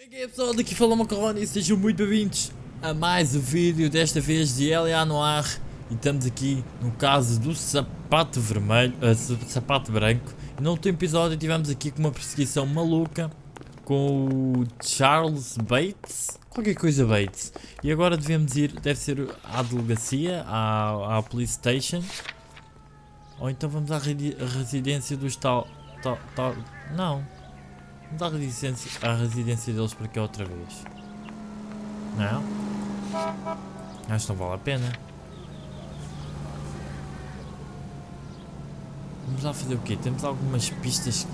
Como é que é, pessoal? Daqui fala Makarrony, sejam muito bem-vindos a mais um vídeo, desta vez de LA Noire. E estamos aqui no caso do sapato vermelho, sapato branco. E no último episódio tivemos aqui com uma perseguição maluca com o Charles Bates, qualquer coisa Bates. E agora devemos ir, deve ser à delegacia, à police station. Ou então vamos à residência dos não. Vamos à residência deles para cá outra vez. Não? Acho que não vale a pena. Vamos lá fazer o quê? Temos algumas pistas.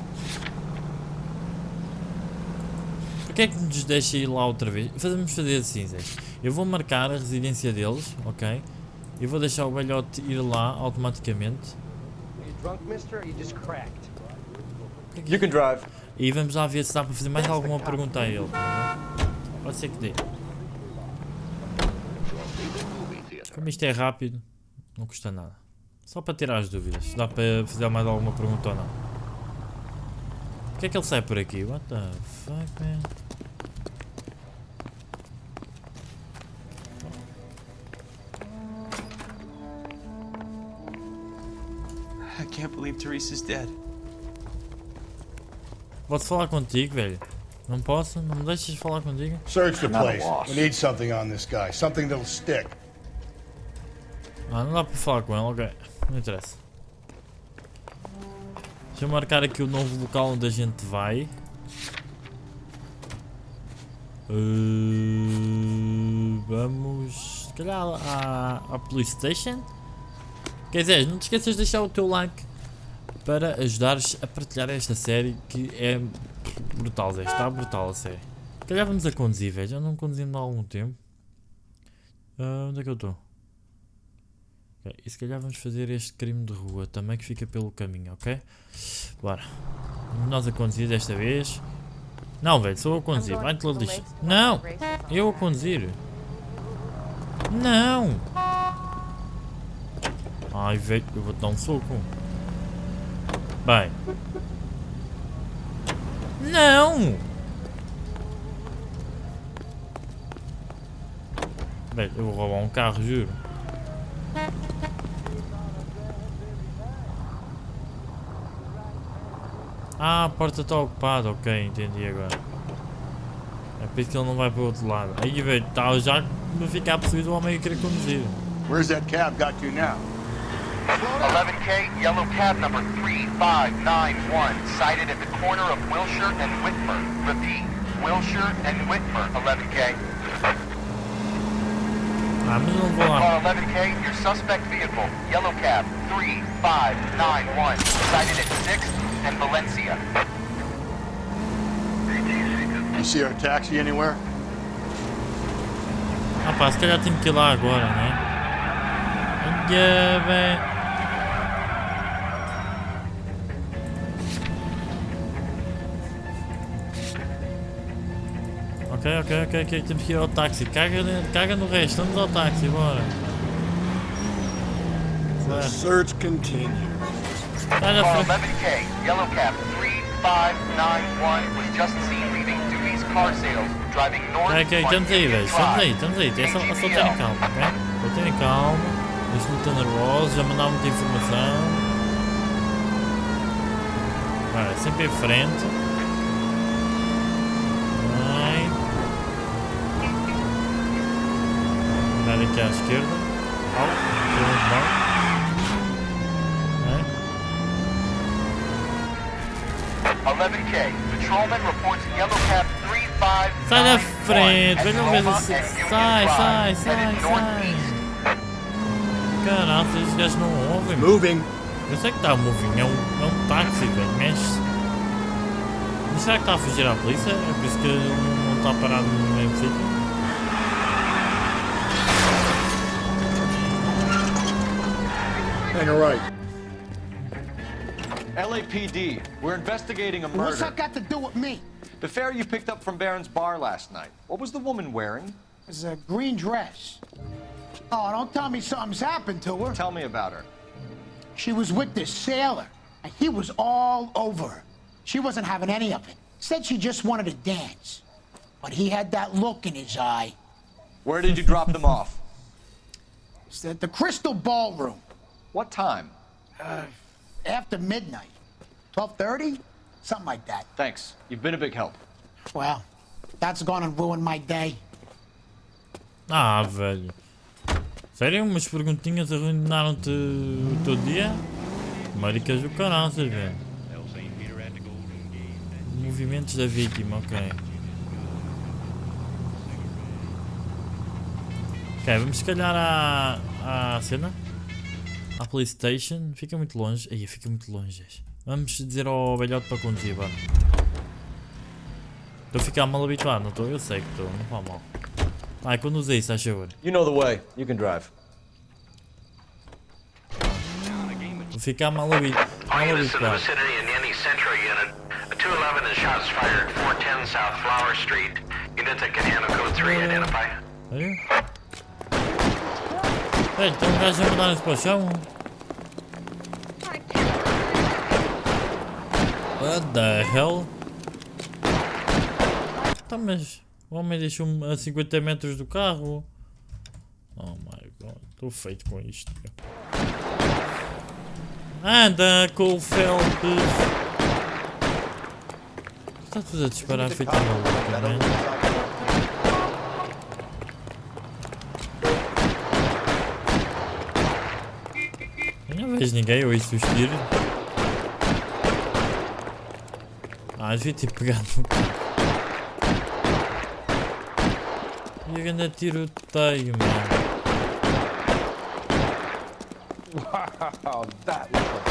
Porquê é que nos deixa ir lá outra vez? Vamos fazer assim, Zé. Eu vou marcar a residência deles, ok? Eu vou deixar o velhote ir lá automaticamente. You can drive. E vamos lá ver se dá para fazer mais alguma pergunta a ele. Pode ser que dê. Como isto é rápido, não custa nada. Só para tirar as dúvidas. Se dá para fazer mais alguma pergunta ou não. Porquê é que ele sai por aqui? What the fuck, man? I can't believe Teresa's dead. Posso falar contigo, velho? Não posso? Não me deixas falar contigo? Search the place. We need something on this guy. Something that'll stick. Ah, não dá para falar com ele, ok. Não interessa. Deixa eu marcar aqui o novo local onde a gente vai. Vamos... Se calhar à police station? Quer dizer, não te esqueças de deixar o teu like para ajudares a partilhar esta série que é brutal, Zé. Está brutal a série. Se calhar vamos a conduzir, velho. Já não conduzimos há algum tempo. Onde é que eu estou? Okay. E se calhar vamos fazer este crime de rua também que fica pelo caminho, ok? Bora. Vamos nós a conduzir desta vez. Não, velho, sou eu a conduzir. Vai-te lá lixo. Não! Eu a conduzir. Não! Ai, velho, eu vou-te dar um soco. Bem. Não! Bem, eu vou roubar um carro, juro. Ah, a porta está ocupada, ok, entendi agora. É por isso que ele não vai para o outro lado. Aí, velho, está já me ficar possuído o homem a querer conduzir. Where's that cab got to now? 11K, yellow cab number 3591, sighted at the corner of Wilshire and Whitmer. Repeat, Wilshire and Whitmer, 11K. Ah, mas não vou lá. Car 11K, your suspect vehicle, yellow cab 3591, sighted at 6th and Valencia. You see our taxi anywhere? Rapaz, se calhar tenho que ir lá agora, né? Velho. Ok, temos que ir ao táxi. Caga no resto, vamos ao táxi, bora. The search continues. Sai da Car frente. 11K, yellow cab 3591, was just seen leaving Dewey's Car Sales, driving north. Ok, estamos aí, velho. Estamos aí. É só terem calma, ok? Só terem calma. Isto não está nervoso, já mandaram muita informação. Vai, sempre em frente. Vai. Andar aqui à esquerda. Muito mal. Vai. 11K, patrolman reports yellow cab 3591. Sai da frente, velho, não vejo assim. Sai. Caralho, esses gajos não ouvem. Moving. Eu sei que está a moving, é um táxi, velho, mexe-se. Mas será que está a fugir à polícia? É por isso que não está parado no mesmo sítio? Hang a right. LAPD, we're investigating a murder. What's that got to do with me? The fare you picked up from Barron's bar last night. What was the woman wearing? It was a green dress. Oh, don't tell me something's happened to her. Tell me about her. She was with this sailor, and he was all over her. She wasn't having any of it. Said she just wanted to dance. but he had that look in his eye. Where did you drop them off? It's at the Crystal Ballroom, What time? after midnight. 12:30? Something like that. Thanks. You've been a big help. Well, that's gonna ruin my day. Ah, velho. Sério? Umas perguntinhas arruinaram-te o teu dia? Maricas do caraças, velho. Movimentos da vítima, ok. Ok, vamos se calhar à cena. À Playstation. Fica muito longe. Aí, fica muito longe. Vamos dizer ao velhote para conduzir, bora. Estou a ficar mal habituado, não estou? Eu sei que estou, não faz mal. Ai, conduz aí, se faz favor. You know the way. You can drive. Vou ficar mal habituado. All units in the vicinity in any central unit. A 211 and shots fired 410 South Flower Street. Units at Canal code 3 identify. Olha. Ei, tem um gajo a mandar-nos para o chão. What the hell? Tá, mas o homem deixou-me a 50 metros do carro. Oh my god, estou feito com isto. Anda, Colfelps! Está tudo a disparar feito maluco também. Eu não vejo ninguém, eu ouço os tiros. Ah, devia ter pegado no carro. E a grande tiroteio, mano. Wow, that looks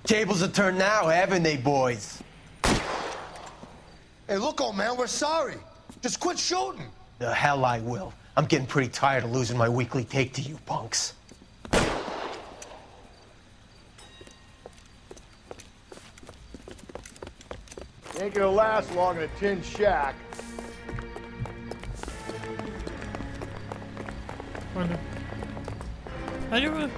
Tables have turned now, haven't they, boys? Hey, look, old man, we're sorry. Just quit shooting. The hell I will. I'm getting pretty tired of losing my weekly take to you punks. Ain't gonna last long in a tin shack. Olha. Olha.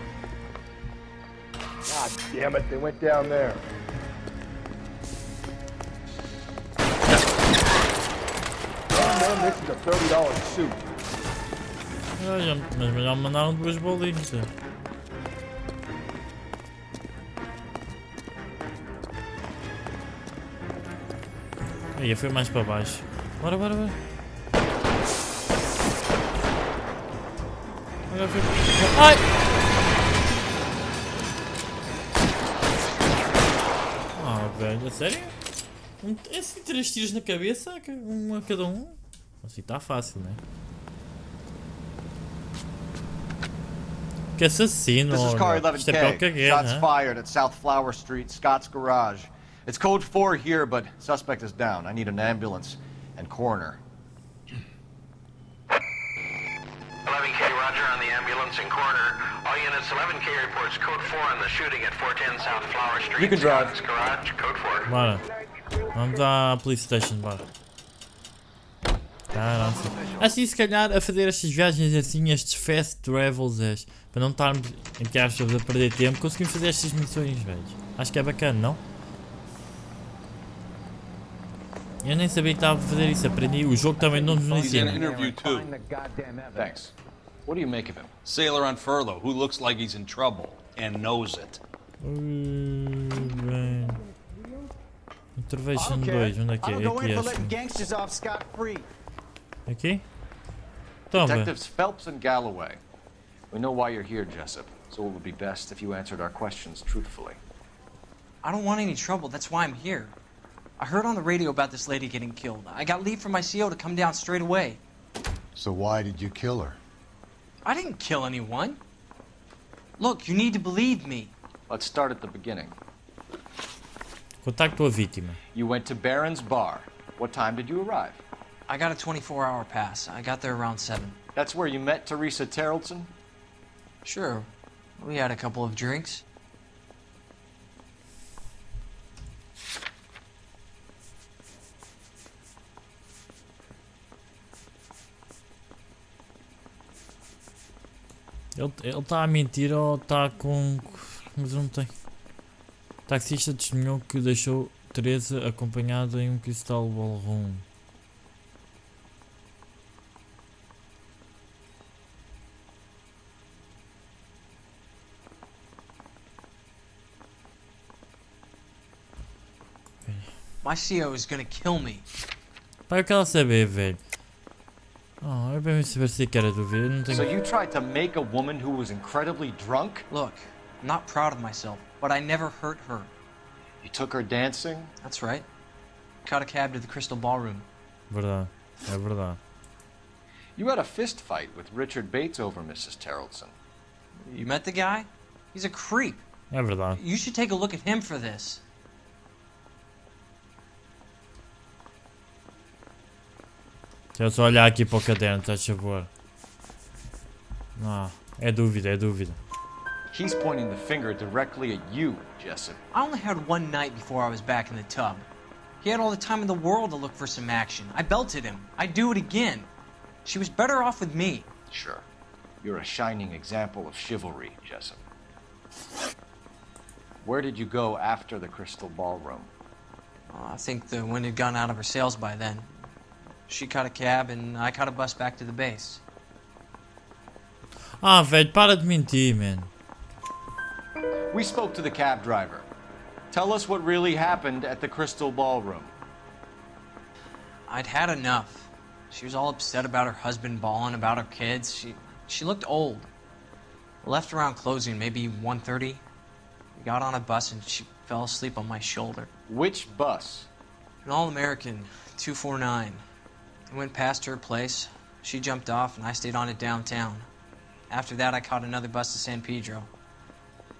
God damn it, they went down there. And then this is a $30 suit. Olha, mas melhor mandaram duas bolinhas. Aí foi mais para baixo. Bora, bora, bora. Ai! Ah, velho, a sério? Assim, 3 tiros na cabeça, um a cada um? Assim está fácil, né? Que assassino! This is car Isto é pior que a 11K. guerra. Shots fired at South Flower Street, Scott's Garage. It's code 4 here, but suspect is down. I need an ambulance and coroner. 11K, roger on the ambulance and coroner. All units, 11K reports code 4 on the shooting at 410 South Flower Street. You can drive. Scott's Garage, code 4. Bora. Vamos à Playstation, bora. Caramba. Assim, se calhar, a fazer estas viagens assim, estes fast travels, para não estarmos aqui às pessoas a perder tempo, conseguimos fazer estas missões, velho. Acho que é bacana, não? Eu nem sabia que estava a fazer isso, aprendi. O jogo também não nos ensina. Interview too. Thanks. What do you make of him? Sailor on furlough who looks like he's in trouble and knows it. Bem. Intervention 2, onde é que é? Aqui, aqui? Então, Detectives Phelps and Galloway. We know why you're here, Jessup, so it would be best if you answered our questions truthfully. I don't want any trouble, that's why I'm here. I heard on the radio about this lady getting killed. I got leave from my CO to come down straight away. So why did you kill her? I didn't kill anyone. Look, you need to believe me. Let's start at the beginning. Contacto a vítima. You went to Barron's Bar. What time did you arrive? I got a 24-hour pass. I got there around 7. That's where you met Teresa Terrellson? Sure. We had a couple of drinks. Ele está a mentir ou está com... Mas não tem. Taxista testemunhou que deixou Teresa acompanhada em um cristal ballroom. My CO is gonna kill me. Pai, eu quero saber, velho. Oh, eu bem saber se quero ver. Não tenho... So you tried to make a woman who was incredibly drunk? Look, I'm not proud of myself, but I never hurt her. You took her dancing? That's right. Caught a cab to the Crystal Ballroom. Verdade, é verdade. You had a fist fight with Richard Bates over Mrs. Terrellson. You met the guy? He's a creep. É verdade. You should take a look at him for this. Deixa eu só olhar aqui para o caderno, tá, por favor. Não, é dúvida, é dúvida. He's pointing the finger directly at you, Jessup. I only had one night before I was back in the tub. He had all the time in the world to look for some action. I belted him. I'd do it again. She was better off with me. Sure. You're a shining example of chivalry, Jessup. Where did you go after the Crystal Ballroom? I think the wind had gone out of her sails by then. She caught a cab and I caught a bus back to the base. Ah, velho, para de mentir, man. We spoke to the cab driver. Tell us what really happened at the Crystal Ballroom. I'd had enough. She was all upset about her husband bawling about her kids. She looked old. Left around closing, maybe 1:30. We got on a bus and she fell asleep on my shoulder. Which bus? An All-American, 249. I went past her place. She jumped off and I stayed on it downtown. After that, I caught another bus to San Pedro.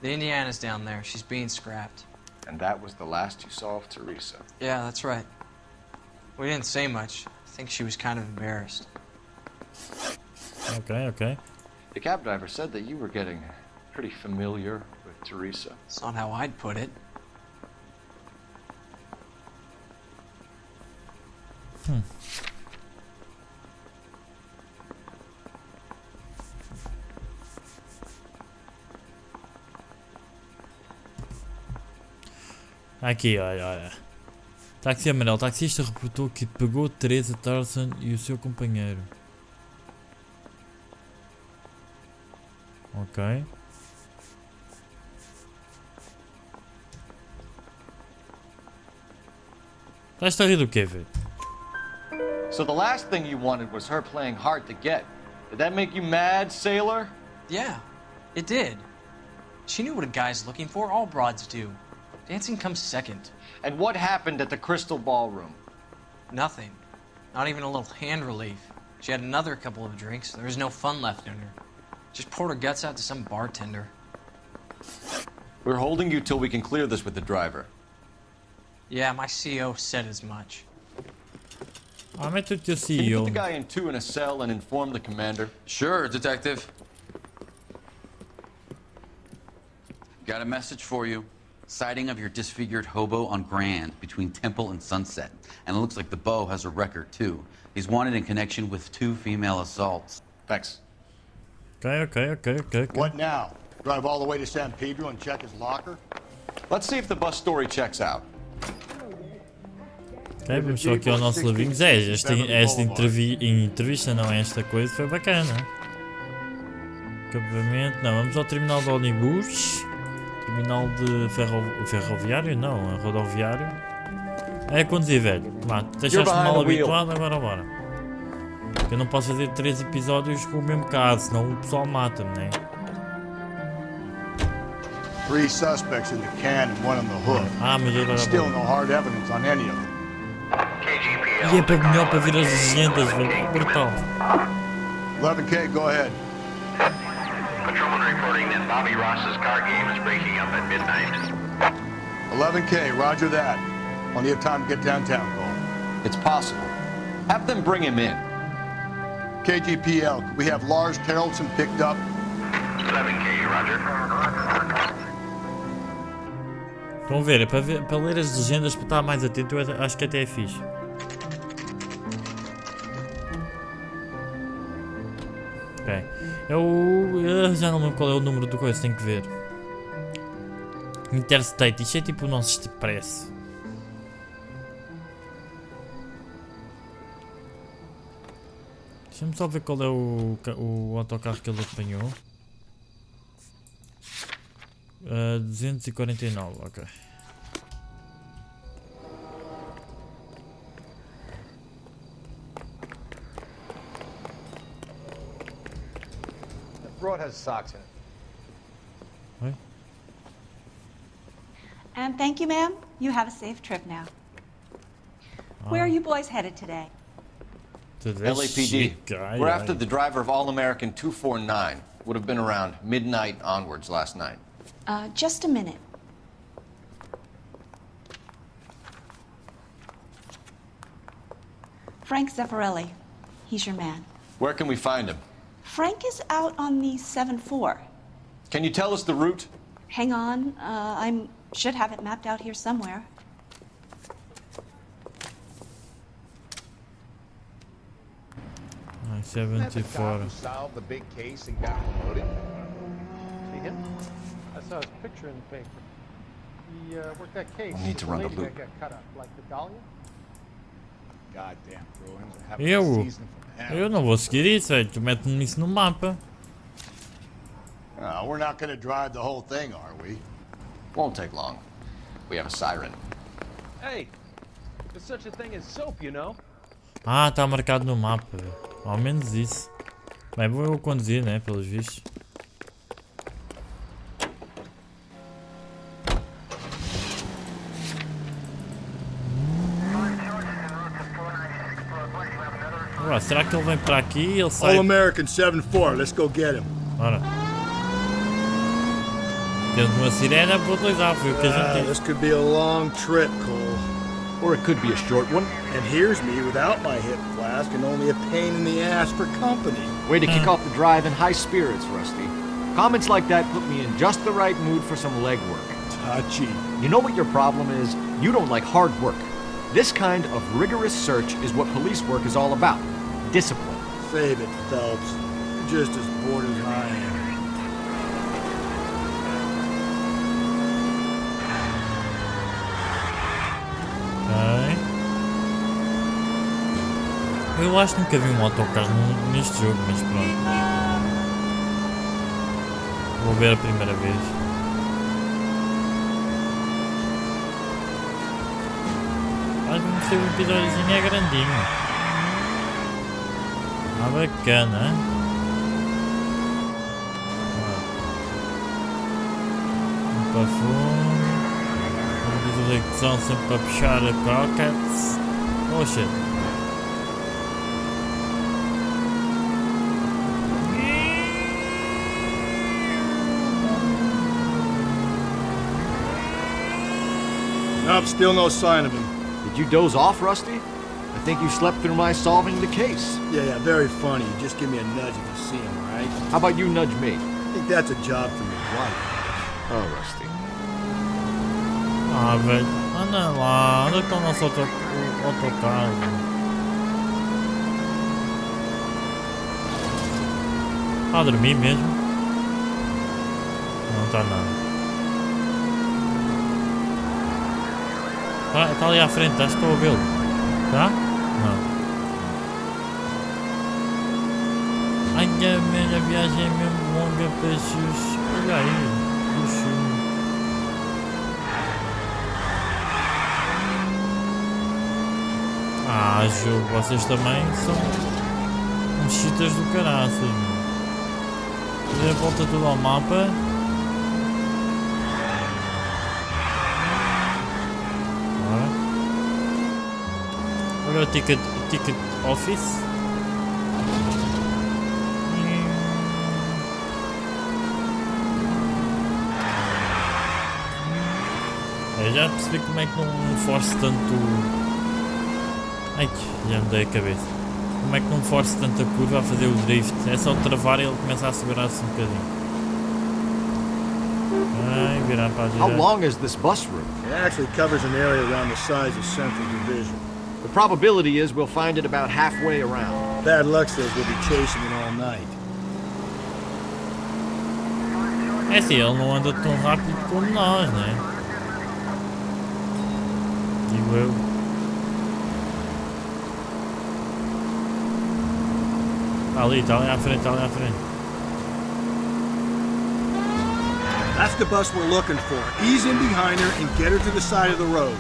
The Indiana's down there. She's being scrapped. And that was the last you saw of Teresa. Yeah, that's right. We didn't say much. I think she was kind of embarrassed. Okay, okay. The cab driver said that you were getting pretty familiar with Teresa. It's not how I'd put it. Aqui, olha, olha. Táxi amarelo. O taxista reportou que pegou Teresa Tarson e o seu companheiro. Ok. Estás a rir do quê, velho? So the last thing you wanted was her playing hard to get. Did that make you mad, sailor? Yeah, it did. She knew what a guy's looking for. All broads do. Dancing comes second. And what happened at the Crystal Ballroom? Nothing. Not even a little hand relief. She had another couple of drinks. There was no fun left in her. Just poured her guts out to some bartender. We're holding you till we can clear this with the driver. Yeah, my CO said as much. Ah, mete o teu Can you CEO. put the guy in two in a cell and inform the commander? Sure, detective. Got a message for you. Sighting of your disfigured hobo on Grand between Temple and Sunset. And it looks like the beau has a record, too. He's wanted in connection with 2 female assaults. Thanks. Okay. What now? Drive all the way to San Pedro and check his locker? Let's see if the bus story checks out. Ok, vamos só aqui ao nosso livrinho. Zé, esta entrevista, não, esta coisa foi bacana. Acabamento, não, vamos ao terminal de ônibus. Terminal de ferroviário, não, rodoviário. É conduzir, velho. Lá, deixaste mal habituado, agora bora. Eu não posso fazer 3 episódios com o mesmo caso, senão o pessoal mata-me, né? 3 suspects in the can and 1 on the hook. Ah, mas agora Still no hard evidence on any of them. E é para melhor para ver as legendas, velho. Brutal. 11K, go ahead. Patrolman reporting that Bobby Ross's car game is breaking up at midnight. 11K, roger that. Plenty of time to get downtown, Cole. It's possible. Have them bring him in. KGPL, could we have Lars Terrellson picked up? 11K, roger. Estão a ver, é para ler as legendas, para estar mais atento, eu acho que até é fixe. Ok. Eu já não lembro qual é o número do coisa, tenho que ver. Interstate, isto é tipo o nosso expresso. Deixa-me só ver qual é o autocarro que ele apanhou. 249, ok. The broad has socks in it. Oi? And thank you, ma'am. You have a safe trip now. Where are you boys headed today? LAPD. We're after the driver of All-American 249. Would have been around midnight onwards last night. Just a minute. Frank Zeffirelli. He's your man. Where can we find him? Frank is out on the 7-4. Can you tell us the route? Hang on. I should have it mapped out here somewhere. Ai, 74. Solved the big case and got promoted. See him? I saw his picture in the paper. He worked that case. We'll need to run the loop. That got cut up, like the Dahlia. Goddamn ruins are having a season from hell. Eu não vou seguir isso, velho. Tu mete-me isso no mapa. We're not gonna drive the whole thing, are we? Won't take long. We have a siren. Hey, there's such a thing as soap, you know? Ah, está marcado no mapa. Ao menos isso. Bem, vou eu conduzir, né? Pelos vistos. Ué, será que ele vem para aqui e ele sai? All American 7-4, let's go get him. Ora. Temos uma sirena para utilizar, foi o que a gente disse. This could be a long trip, Cole. Or it could be a short one. And here's me without my hip flask and only a pain in the ass for company. Way to kick off the drive in high spirits, Rusty. Comments like that put me in just the right mood for some legwork. Touchy. You know what your problem is? You don't like hard work. This kind of rigorous search is what police work is all about. Discipline. Save it, Phelps. You're just as bored as I am. Eu acho que nunca vi um autocarro neste jogo, mas pronto. Vou ver a primeira vez. Acho que não sei, o episódiozinho é grandinho. Ah, bacana, hein? Um para fundo. Como diz o Rick, são sempre para puxar a croquettes. Oh shit. Nope, still no sign of him. Did you doze off, Rusty? I think you slept through my solving the case. Yeah, very funny. Just give me a nudge if you see him, all right? How about you nudge me? I think that's a job for your wife. Oh, Rusty. Ah, velho. Anda lá. Onde está o nosso autocarro? Está a dormir mesmo? Não está nada. Está ali à frente, acho que estou a vê-lo. Tá? Não. Ai, a viagem é mesmo longa, peixes. Olha aí, puxa. Ah, jogo, vocês também são uns cheaters do caraças, meu. Dê a volta toda ao mapa. Olha o ticket office. Eu já percebi como é que não force tanto. Ai, já me dei a cabeça. Como é que não force tanta curva a fazer o drift? É só travar e ele começa a segurar-se um bocadinho. Ai, virar para a direita. How long is this bus route? It actually covers an area around the size of Central Division. The probability is we'll find it about halfway around. Bad luck says we'll be chasing it all night. É assim, ele não anda tão rápido como nós, né? Digo eu. Está ali à frente, está ali à frente. That's the bus we're looking for. Ease in behind her and get her to the side of the road.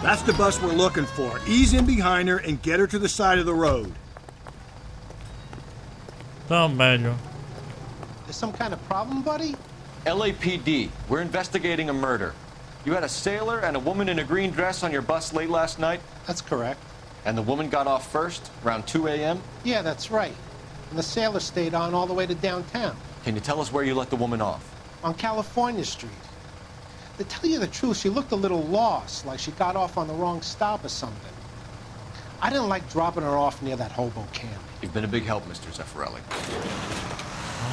That's the bus we're looking for. Ease in behind her and get her to the side of the road. Tão velho. There's some kind of problem, buddy? LAPD, we're investigating a murder. You had a sailor and a woman in a green dress on your bus late last night? That's correct. And the woman got off first, around 2 a.m.? Yeah, that's right. And the sailor stayed on all the way to downtown. Can you tell us where you let the woman off? On California Street. To tell you the truth, she looked a little lost, like she got off on the wrong stop or something. I didn't like dropping her off near that hobo camp. You've been a big help, Mr. Zeffirelli.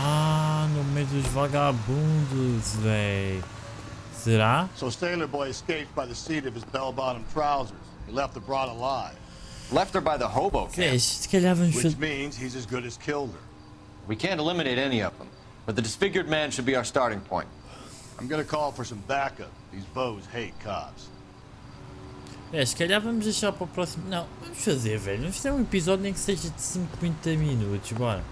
Ah, no meio dos vagabundos, véi. Será? So Sailor Boy escaped by the seat of his bell-bottom trousers. He left the broad alive. Left her by the hobo camp. Se calhar vamos Which means he's as good as killed her. We can't eliminate any of them, but the disfigured man should be our starting point. I'm gonna call for some backup. These bows hate cops. Se calhar vamos deixar para o próximo. Não, vamos fazer, velho. Vamos fazer um episódio nem que seja de 50 minutos, bora.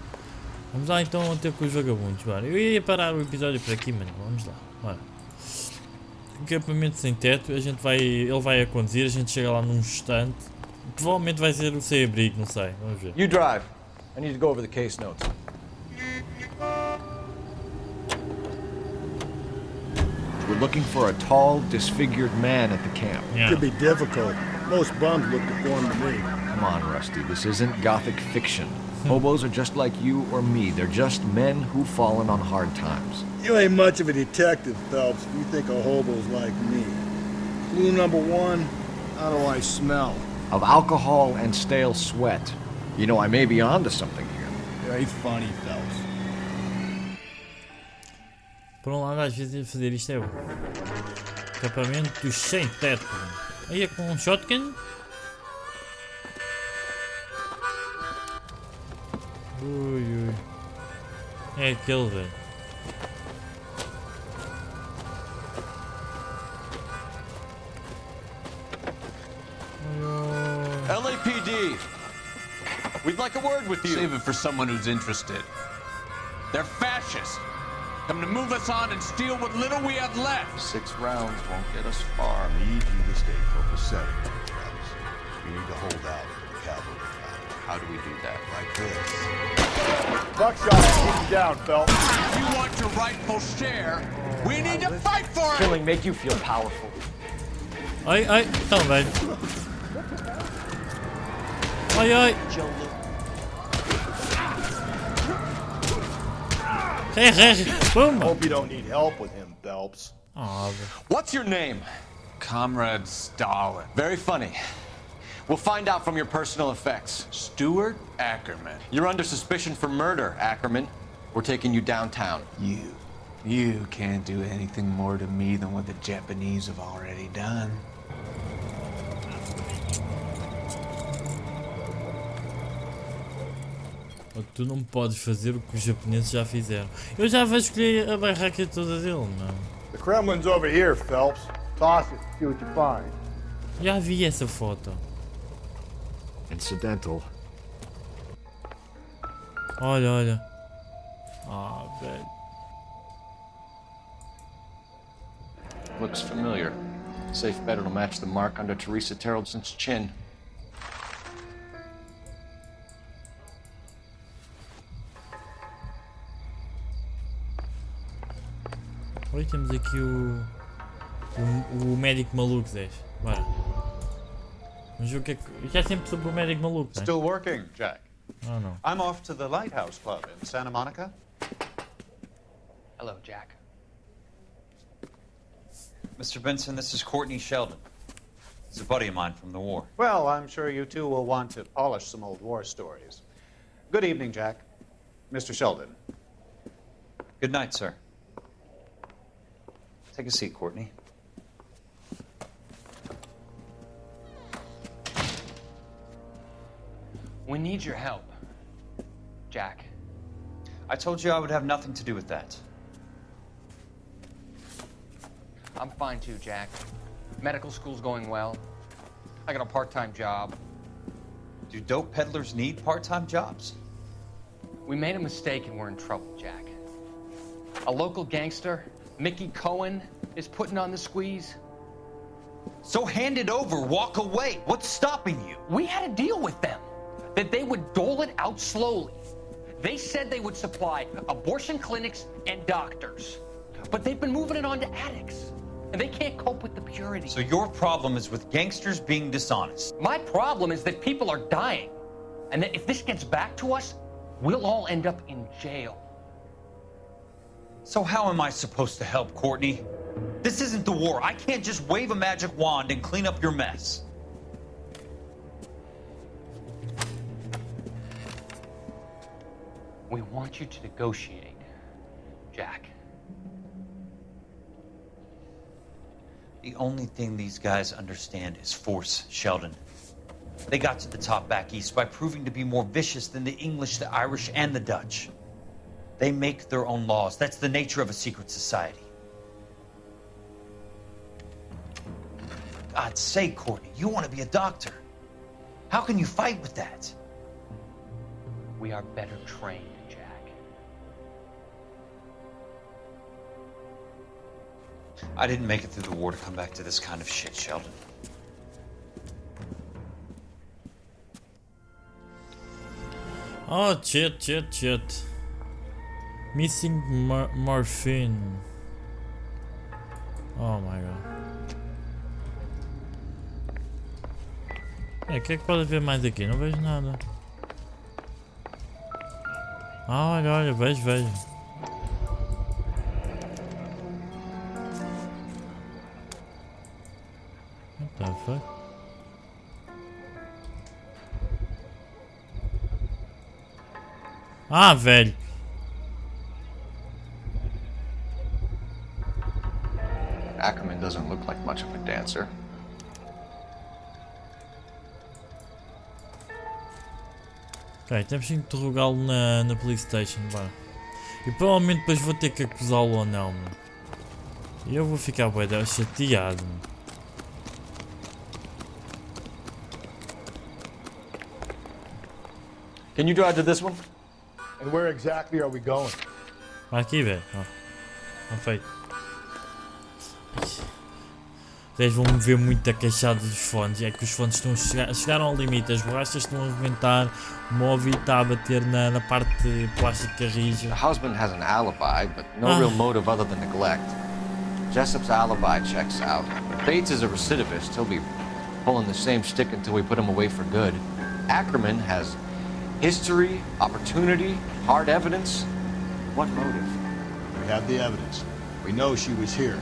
Vamos lá então ter com os vagabundos, bora. Eu ia parar o episódio por aqui, mano. Vamos lá, bora. Acampamento sem teto, ele vai a conduzir, a gente chega lá num instante. Provavelmente vai ser o sem abrigo, não sei, vamos ver. You drive. I need to go over the case notes. We're looking for a tall, disfigured man at the camp. Yeah. Could be difficult. Most bums look deformed to me. Come on, Rusty, this isn't gothic fiction. Hobos are just like you or me. They're just men who've fallen on hard times. You ain't much of a detective, Phelps, if you think a hobo's like me. Clue number one, how do I smell? Of alcohol and stale sweat. You know, I may be onto something here. Very funny, Phelps. Por um lado, às vezes fazer isto é bom. Acampamento sem teto. Aí é com um shotgun. Ui, ui. É aquele, velho. LAPD, we'd like a word with you. Save it for someone who's interested. They're fascists. Come to move us on and steal what little we have left. 6 rounds won't get us far. I need you to stay copacetic, Phelps. You need to hold out for the cavalry. How do we do that? Like this. Buckshot, keep you down, Phelps. If you want your rightful share, we need to fight for it! Killing make you feel powerful. Ai, ai, então, velho. Ai, ai. Boom. Hope you don't need help with him, Phelps. Oh, What's your name? Comrade Stalin. Very funny. We'll find out from your personal effects. Stuart Ackerman. You're under suspicion for murder, Ackerman. We're taking you downtown. You can't do anything more to me than what the Japanese have already done. Tu não podes fazer o que os japoneses já fizeram. Eu já vou escolher a barraca toda dele, não. The Kremlin's over here, Phelps. Toss it, see what you find. Já vi essa foto. Incidental. Olha, olha. Ah, velho. Looks familiar. Safe bet it'll match the mark under Teresa Terrelson's chin. Olha, temos aqui o médico maluco, Zé. Bora. Vamos ver o que é que... Já sempre sobre o médico maluco, né? Still working, Jack? Oh, no. I'm off to the Lighthouse Club in Santa Monica. Hello, Jack. Mr. Benson, this is Courtney Sheldon. He's a buddy of mine from the war. Well, I'm sure you two will want to polish some old war stories. Good evening, Jack. Mr. Sheldon. Good night, sir. Take a seat, Courtney. We need your help, Jack. I told you I would have nothing to do with that. I'm fine too, Jack. Medical school's going well. I got a part-time job. Do dope peddlers need part-time jobs? We made a mistake and we're in trouble, Jack. A local gangster, Mekie Cohen, is putting on the squeeze. So hand it over, walk away. What's stopping you? We had a deal with them that they would dole it out slowly. They said they would supply abortion clinics and doctors, but they've been moving it on to addicts, and they can't cope with the purity. So your problem is with gangsters being dishonest? My problem is that people are dying, and that if this gets back to us, we'll all end up in jail. So how am I supposed to help, Courtney? This isn't the war. I can't just wave a magic wand and clean up your mess. We want you to negotiate, Jack. The only thing these guys understand is force, Sheldon. They got to the top back east by proving to be more vicious than the English, the Irish, and the Dutch. They make their own laws. That's the nature of a secret society. For God's sake, Courtney, you want to be a doctor. How can you fight with that? We are better trained, Jack. I didn't make it through the war to come back to this kind of shit, Sheldon. Oh, shit. Missing morphine. Oh my god. O que é que pode haver mais aqui? Não vejo nada. Ah, olha, vejo. What the fuck? Ah, velho. Ackerman doesn't look like much of a dancer. Ok, temos que interrogá-lo na police station, vá. E provavelmente depois vou ter que acusá-lo ou não, mano. E eu vou ficar bué chateado, mano. Can you drive to this one? And where exactly are we going? Aqui, velho. Ó. Tá feito. Vocês vão me ver muito a queixada dos fones. É que os fones chegaram ao limite. As borrachas estão a arrebentar. O móvel está a bater na parte plástica rija. The husband has an alibi, but no real motive other than neglect. Jessup's alibi checks out. Bates is a recidivist. He'll be pulling the same stick until we put him away for good. Ackerman has history, opportunity, hard evidence. What motive? We have the evidence. We know she was here.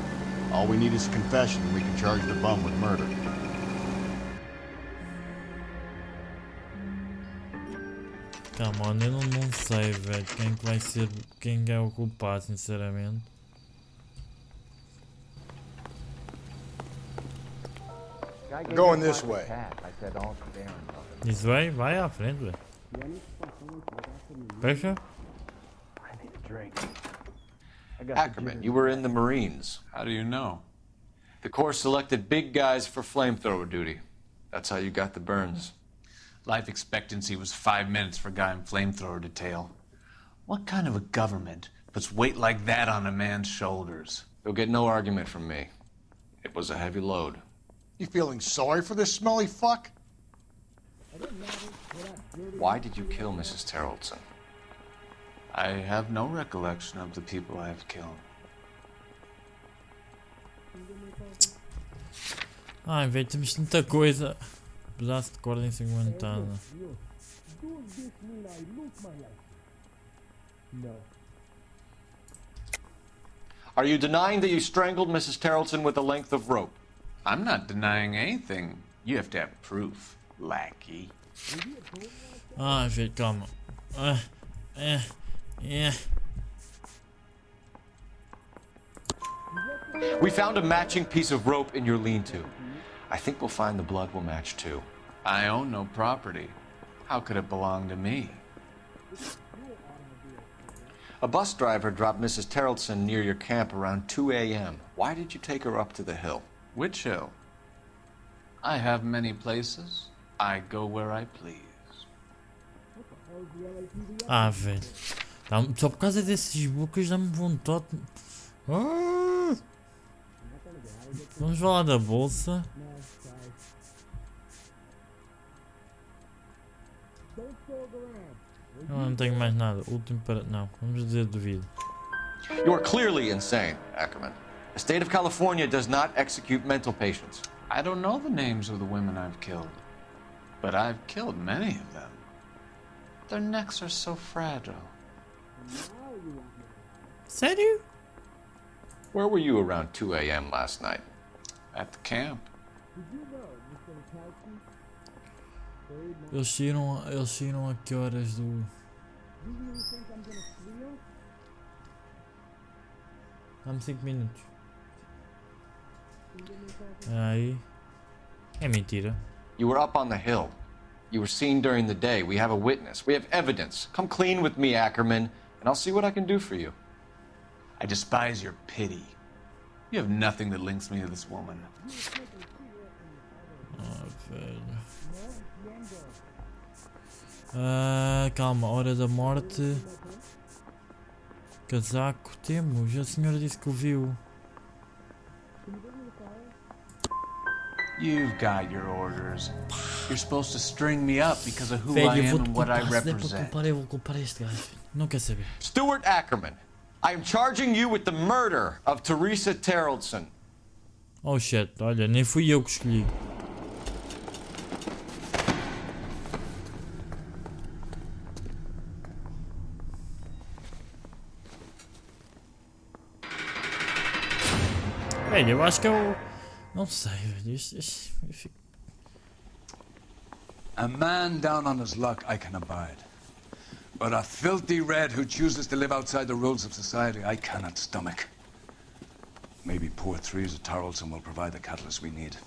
All we need is a confession and we can charge the bum with murder. Calma, eu não sei, velho, quem que vai ser, quem é o culpado, sinceramente. Going this way. This way? Vai à frente, velho. Fecha? Ackerman, you were in the Marines. How do you know? The Corps selected big guys for flamethrower duty. That's how you got the burns. Life expectancy was 5 minutes for a guy in flamethrower detail. What kind of a government puts weight like that on a man's shoulders? You'll get no argument from me. It was a heavy load. You feeling sorry for this smelly fuck? Why did you kill Mrs. Terrelson? I have no recollection of the people I have killed. Ai, velho, temos tanta coisa. Pedaço de corda ensanguentada. Are you denying that you strangled Mrs. Terrelson with a length of rope? I'm not denying anything. You have to have proof, lackey. Ai, velho, calma. We found a matching piece of rope in your lean-to. I think we'll find the blood will match too. I own no property. How could it belong to me? A bus driver dropped Mrs. Terrelson near your camp around 2 a.m. Why did you take her up to the hill? Which hill? I have many places. I go where I please. Ah, velho. Só por causa desses bocas dá-me vontade. Ah! Vamos falar da bolsa. Eu não tenho mais nada. Último para. Não, vamos dizer duvido. You are clearly insane, Ackerman. The state of California does not execute mental patients. I don't know the names of the women I've killed, but I've killed many of them. Their necks are so fragile. Sério? Where were you around 2 a.m. last night? At the camp. Eles saíram a que horas do... Dá-me 5 minutos. Aí... É mentira. You were up on the hill. You were seen during the day. We have a witness. We have evidence. Come clean with me, Ackerman, and I'll see what I can do for you. I despise your pity. You have nothing that links me to this woman. Ah, velho. Calma, hora da morte. Casaco temos. A senhora disse que o viu. You've got your orders. You're supposed to string me up because of who Velho, I eu am vou-te and what I culpar. Se der para represent. culpar, eu vou culpar este gajo. Não quer saber. Stuart Ackerman, I am charging you with the murder of Teresa Terrellson. Oh shit, olha, nem fui eu que escolhi. Velho, eu acho que eu... Não sei, velho. Eu fico... A man down on his luck I can abide. But a filthy red who chooses to live outside the rules of society I cannot stomach. Maybe poor Teresa Tarleton will provide the catalyst we need.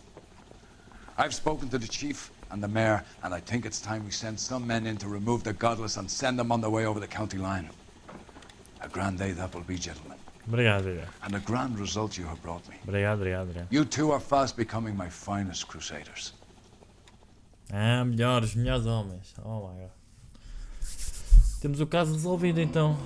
I've spoken to the chief and the mayor, and I think it's time we send some men in to remove the godless and send them on their way over the county line. A grand day that will be, gentlemen. Obrigado, obrigado. And a grand result you have brought me. Obrigado, obrigado, obrigado. You two are fast becoming my finest crusaders. Ah, melhores homens. Oh my god. Temos o caso resolvido então.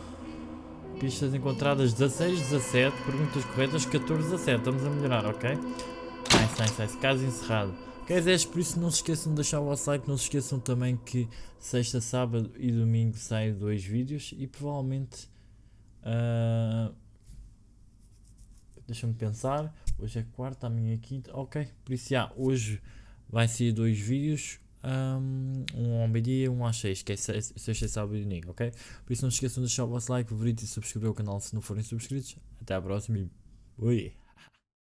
Pistas encontradas 16, 17, perguntas corretas 14, 17. Estamos a melhorar, ok? Nice. Caso encerrado. Ok, por isso não se esqueçam de deixar o vosso like. Não se esqueçam também que sexta, sábado e domingo saem 2 vídeos. E provavelmente... deixa-me pensar. Hoje é quarta, amanhã é quinta. Ok, por isso já, hoje vai sair 2 vídeos. Um ao meio-dia e um às 6, que é sexta, sábado e domingo, ok? Por isso não se esqueçam de deixar o vosso like, favorito e subscrever o canal se não forem subscritos. Até à próxima e... Ui!